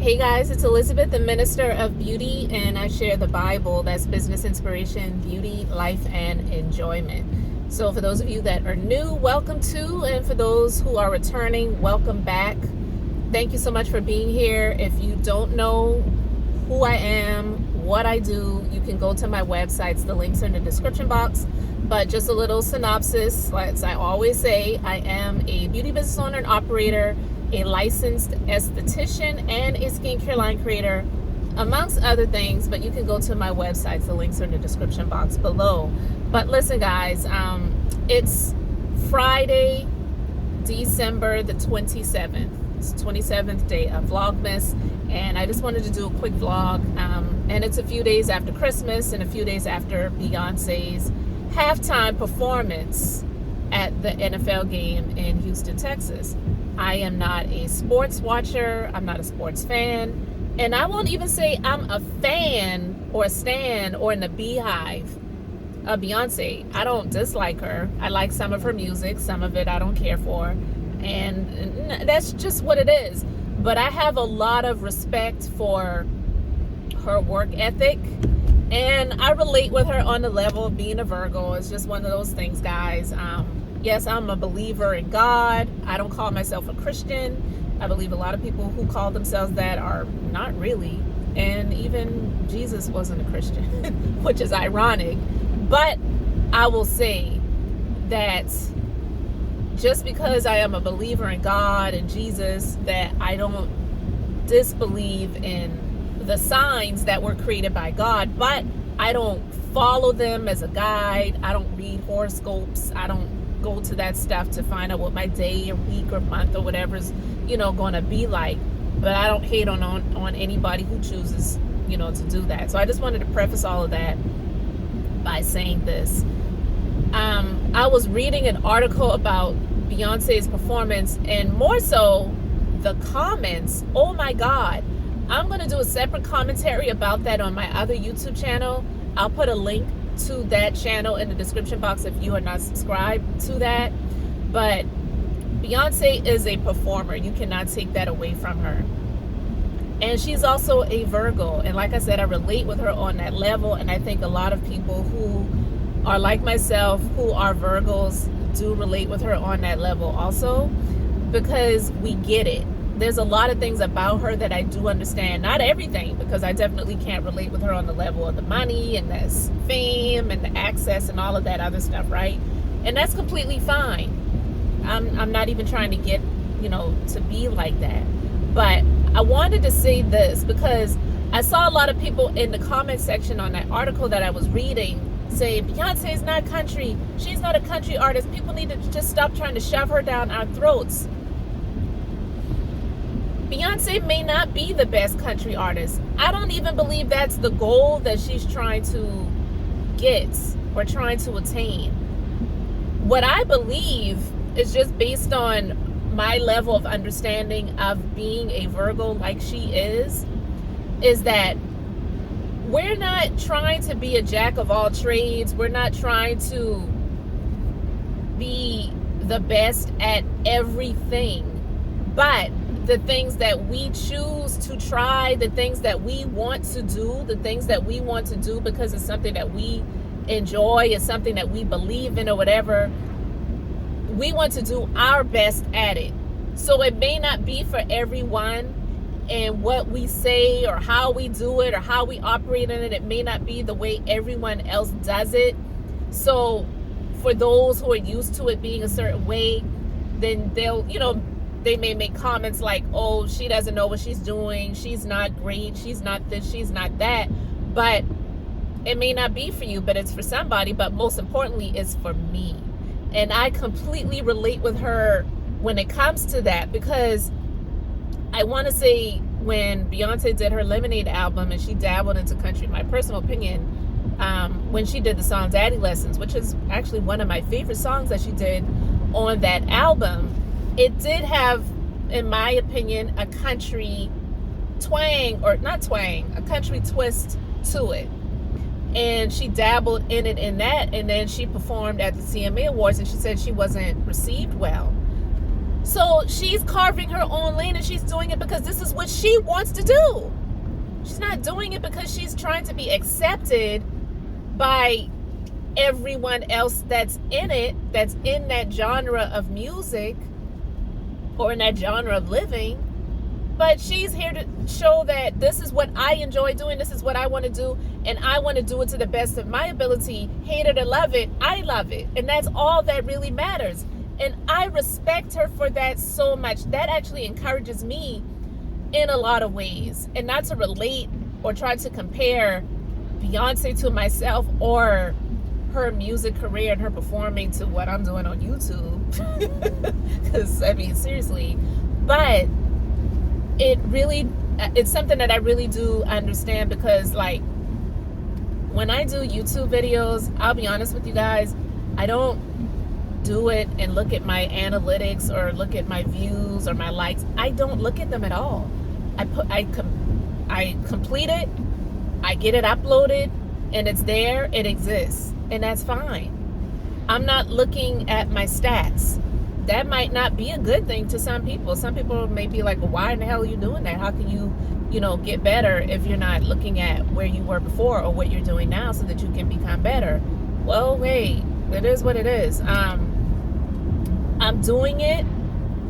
Hey guys, it's Elizabeth, the Minister of Beauty, and I share the Bible. That's business inspiration, beauty, life, and enjoyment. So for those of you that are new, welcome to, and for those who are returning, welcome back. Thank you so much for being here. If you don't know who I am, what I do, you can go to my websites. The links are in the description box. But just a little synopsis, as I always say, I am a beauty business owner and operator, a licensed esthetician, and a skincare line creator, amongst other things. But you can go to my websites. The links are in the description box below. But listen, guys, it's Friday, December the 27th. It's the 27th day of Vlogmas, and I just wanted to do a quick vlog. And it's a few days after Christmas and a few days after Beyonce's halftime performance at the NFL game in Houston, Texas. I am not a sports watcher. I'm not a sports fan. And I won't even say I'm a fan or a stan or in the beehive of Beyonce. I don't dislike her. I like some of her music. Some of it I don't care for. And that's just what it is. But I have a lot of respect for her work ethic. And I relate with her on the level of being a Virgo. It's just one of those things, guys. Yes, I'm a believer in God. I don't call myself a Christian. I believe a lot of people who call themselves that are not really. And even Jesus wasn't a Christian, which is ironic. But I will say that just because I am a believer in God and Jesus, that I don't disbelieve in the signs that were created by God, but I don't follow them as a guide. I don't read horoscopes. I don't go to that stuff to find out what my day or week or month or whatever's, going to be like. But I don't hate on anybody who chooses, to do that. So I just wanted to preface all of that by saying this. I was reading an article about Beyonce's performance, and more so the comments. Oh my God. I'm going to do a separate commentary about that on my other YouTube channel. I'll put a link to that channel in the description box if you are not subscribed to that. But Beyonce is a performer. You cannot take that away from her. And she's also a Virgo. And like I said, I relate with her on that level. And I think a lot of people who are like myself, who are Virgos, do relate with her on that level also, because we get it. There's a lot of things about her that I do understand. Not everything, because I definitely can't relate with her on the level of the money and the fame and the access and all of that other stuff, right? And that's completely fine. I'm not even trying to get, to be like that. But I wanted to say this because I saw a lot of people in the comment section on that article that I was reading say, Beyonce is not country. She's not a country artist. People need to just stop trying to shove her down our throats. Beyonce may not be the best country artist. I don't even believe that's the goal that she's trying to get or trying to attain. What I believe is, just based on my level of understanding of being a Virgo like she is that we're not trying to be a jack of all trades. We're not trying to be the best at everything. But the things that we choose to try, the things that we want to do, the things that we want to do because it's something that we enjoy, it's something that we believe in or whatever, we want to do our best at it. So it may not be for everyone, and what we say or how we do it or how we operate in it, it may not be the way everyone else does it. So for those who are used to it being a certain way, then they'll, they may make comments like, oh, she doesn't know what she's doing. She's not great. She's not this. She's not that. But it may not be for you, but it's for somebody. But most importantly, it's for me. And I completely relate with her when it comes to that, because I want to say when Beyonce did her Lemonade album and she dabbled into country, my personal opinion, when she did the song Daddy Lessons, which is actually one of my favorite songs that she did on that album, it did have, in my opinion, a country twang, or not twang, a country twist to it. And she dabbled in it in that, and then she performed at the CMA Awards and she said she wasn't received well. So she's carving her own lane, and she's doing it because this is what she wants to do. She's not doing it because she's trying to be accepted by everyone else that's in it, that's in that genre of music or in that genre of living. But she's here to show that this is what I enjoy doing, this is what I want to do, and I want to do it to the best of my ability. Hate it or love it, I love it. And that's all that really matters. And I respect her for that so much. That actually encourages me in a lot of ways. And not to relate or try to compare Beyonce to myself or her music career and her performing to what I'm doing on YouTube. Because, I mean, seriously. But it's something that I really do understand, because, like, when I do YouTube videos, I'll be honest with you guys, I don't do it and look at my analytics or look at my views or my likes. I don't look at them at all. I complete it, I get it uploaded, and it's there, it exists, and that's fine. I'm not looking at my stats. That might not be a good thing to some people. Some people may be like, well, why in the hell are you doing that? How can you get better if you're not looking at where you were before or what you're doing now so that you can become better? Well, wait, it is what it is. I'm doing it,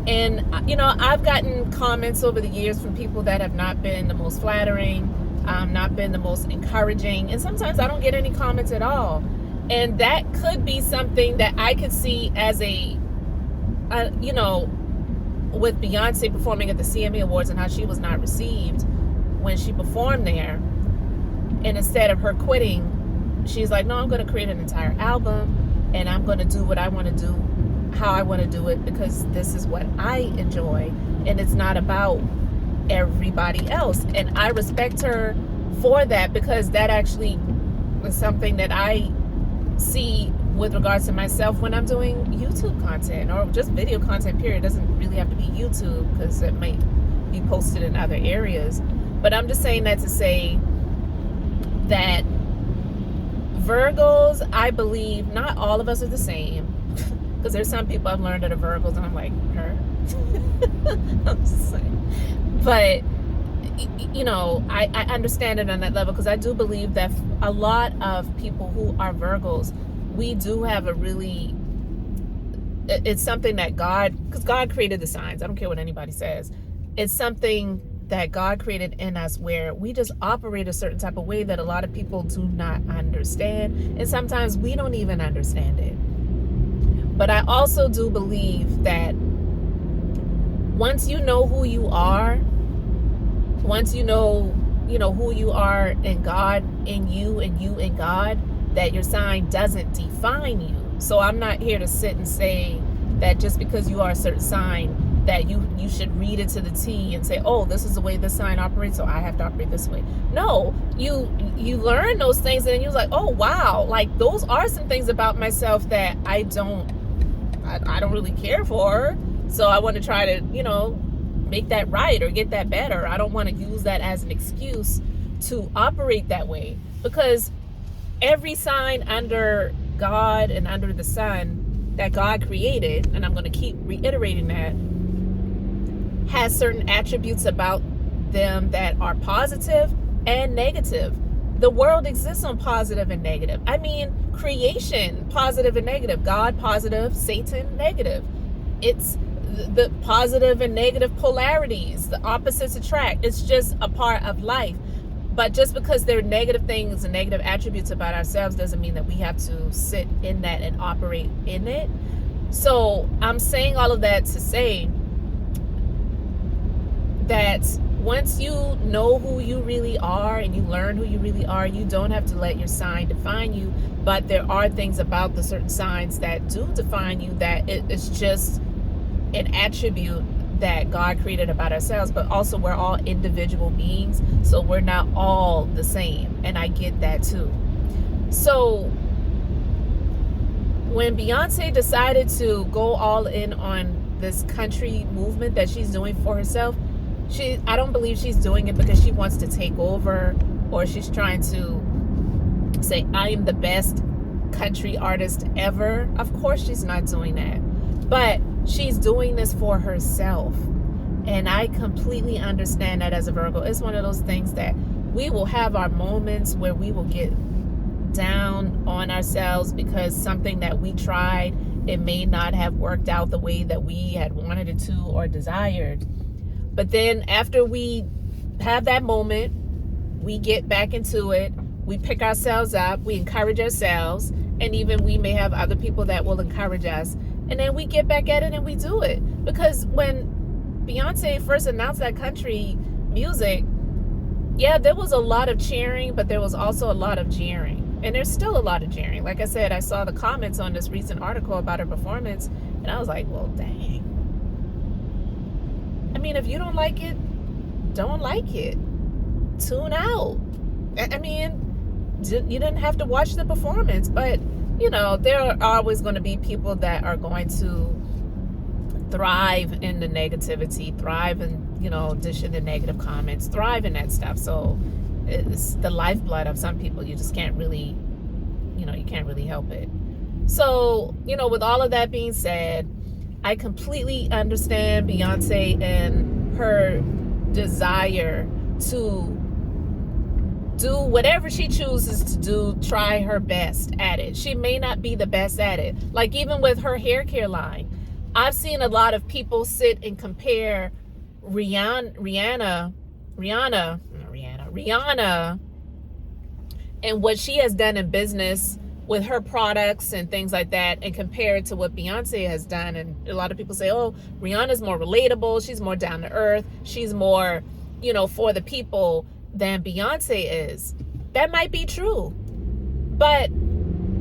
and I've gotten comments over the years from people that have not been the most flattering, not been the most encouraging, and sometimes I don't get any comments at all. And that could be something that I could see as with Beyonce performing at the CMA Awards and how she was not received when she performed there. And instead of her quitting, she's like, no, I'm going to create an entire album, and I'm going to do what I want to do, how I want to do it, because this is what I enjoy, and it's not about everybody else. And I respect her for that, because that actually is something that I see with regards to myself when I'm doing YouTube content or just video content, period. It doesn't really have to be YouTube, because it might be posted in other areas. But I'm just saying that to say that Virgos, I believe, not all of us are the same. Because there's some people I've learned that are Virgos, and I'm like, her? I'm just saying. But, I understand it on that level, because I do believe that a lot of people who are Virgos, we do have it's something that because God created the signs. I don't care what anybody says. It's something that God created in us where we just operate a certain type of way that a lot of people do not understand. And sometimes we don't even understand it. But I also do believe that once you know who you are, once you know who you are in God, in you, and you in God, that your sign doesn't define you. So I'm not here to sit and say that just because you are a certain sign that you should read it to the T and say, oh, this is the way this sign operates, so I have to operate this way. No, you learn those things, and you're like, oh wow, like those are some things about myself that I don't really care for. So I want to try to, make that right or get that better. I don't want to use that as an excuse to operate that way, because every sign under God and under the sun that God created, and I'm going to keep reiterating that, has certain attributes about them that are positive and negative. The world exists on positive and negative. I mean, creation, positive and negative. God, positive. Satan, negative. It's the positive and negative polarities. The opposites attract. It's just a part of life. But just because there are negative things and negative attributes about ourselves doesn't mean that we have to sit in that and operate in it. So I'm saying all of that to say that once you know who you really are and you learn who you really are, you don't have to let your sign define you. But there are things about the certain signs that do define you, that it's just an attribute that God created about ourselves. But also, we're all individual beings, so we're not all the same, and I get that too. So when Beyonce decided to go all in on this country movement that she's doing for herself, I don't believe she's doing it because she wants to take over, or she's trying to say, I am the best country artist ever. Of course she's not doing that. But she's doing this for herself. And I completely understand that as a Virgo. It's one of those things that we will have our moments where we will get down on ourselves because something that we tried, it may not have worked out the way that we had wanted it to or desired. But then after we have that moment, we get back into it, we pick ourselves up, we encourage ourselves, and even we may have other people that will encourage us. And then we get back at it and we do it. Because when Beyonce first announced that country music, yeah, there was a lot of cheering, but there was also a lot of jeering. And there's still a lot of jeering. Like I said, I saw the comments on this recent article about her performance, and I was like, well, dang. I mean, if you don't like it, don't like it. Tune out. I mean, you didn't have to watch the performance, but, you know, there are always going to be people that are going to thrive in the negativity, thrive in, you know, dishing the negative comments, thrive in that stuff. So it's the lifeblood of some people. You just can't really, you know, you can't really help it. So, you know, with all of that being said, I completely understand Beyonce and her desire to do whatever she chooses to do, try her best at it. She may not be the best at it. Like even with her hair care line, I've seen a lot of people sit and compare Rihanna and what she has done in business with her products and things like that, and compare it to what Beyonce has done. And a lot of people say, oh, Rihanna's more relatable, she's more down to earth, she's more, you know, for the people than Beyonce is. That might be true, but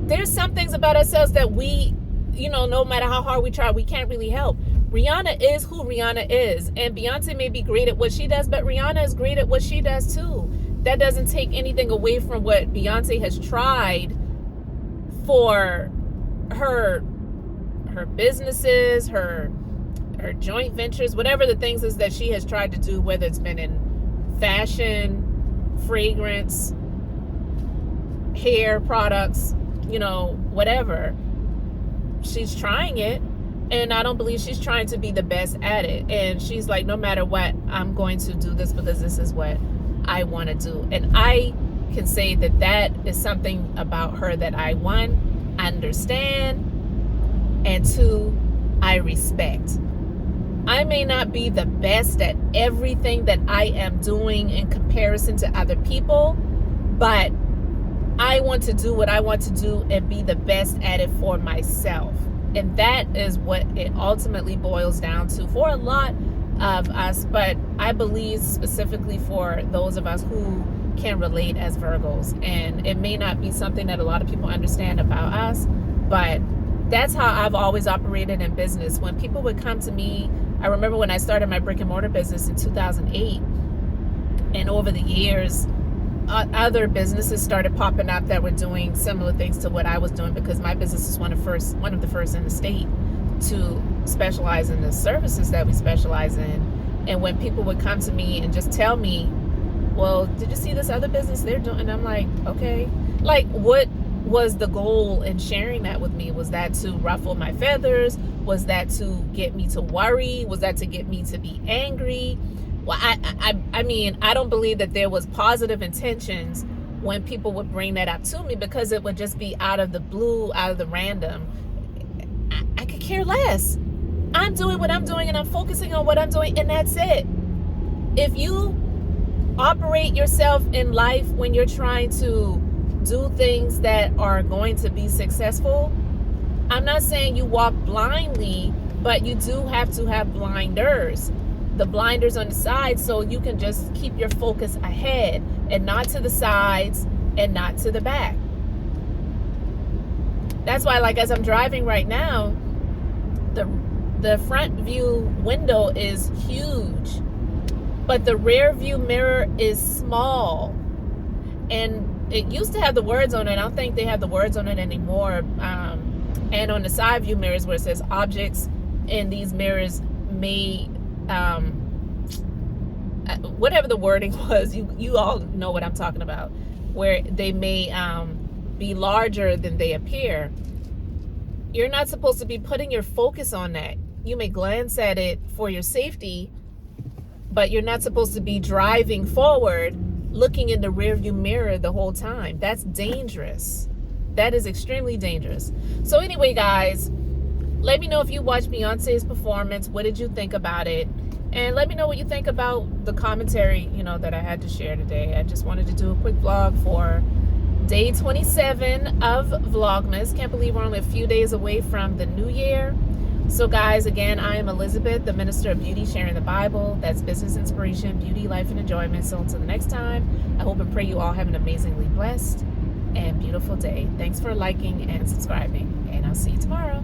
there's some things about ourselves that we, you know, no matter how hard we try, we can't really help. Rihanna is who Rihanna is, and Beyonce may be great at what she does, but Rihanna is great at what she does too. That doesn't take anything away from what Beyonce has tried for her businesses, her joint ventures, whatever the things is that she has tried to do, whether it's been in fashion, fragrance, hair products, you know, whatever. She's trying it, and I don't believe she's trying to be the best at it. And she's like, no matter what, I'm going to do this because this is what I want to do. And I can say that that is something about her that I, one, understand, and two, I respect. I may not be the best at everything that I am doing in comparison to other people, but I want to do what I want to do and be the best at it for myself. And that is what it ultimately boils down to for a lot of us, but I believe specifically for those of us who can relate as Virgos. And it may not be something that a lot of people understand about us, but that's how I've always operated in business. When people would come to me, I remember when I started my brick and mortar business in 2008, and over the years, other businesses started popping up that were doing similar things to what I was doing, because my business is one of the first in the state to specialize in the services that we specialize in. And when people would come to me and just tell me, well, did you see this other business they're doing? And I'm like, okay. Like, what was the goal in sharing that with me? Was that to ruffle my feathers? Was that to get me to worry? Was that to get me to be angry? Well, I mean, I don't believe that there was positive intentions when people would bring that up to me, because it would just be out of the blue, out of the random. I could care less. I'm doing what I'm doing, and I'm focusing on what I'm doing, and that's it. If you operate yourself in life when you're trying to do things that are going to be successful, I'm not saying you walk blindly, but you do have to have blinders. The blinders on the side, so you can just keep your focus ahead and not to the sides and not to the back. That's why, like, as I'm driving right now, the front view window is huge, but the rear view mirror is small. And it used to have the words on it. I don't think they have the words on it anymore. And on the side view mirrors, where it says objects in these mirrors may, whatever the wording was, you all know what I'm talking about, where they may be larger than they appear. You're not supposed to be putting your focus on that. You may glance at it for your safety, but you're not supposed to be driving forward looking in the rearview mirror the whole time. That's dangerous. That is extremely dangerous. So anyway, guys, let me know if you watched Beyonce's performance. What did you think about it? And let me know what you think about the commentary, that I had to share today. I just wanted to do a quick vlog for day 27 of Vlogmas. Can't believe we're only a few days away from the new year. So guys, again, I am Elizabeth, the Minister of Beauty, sharing the Bible. That's business inspiration, beauty, life, and enjoyment. So until the next time, I hope and pray you all have an amazingly blessed and beautiful day. Thanks for liking and subscribing, and I'll see you tomorrow.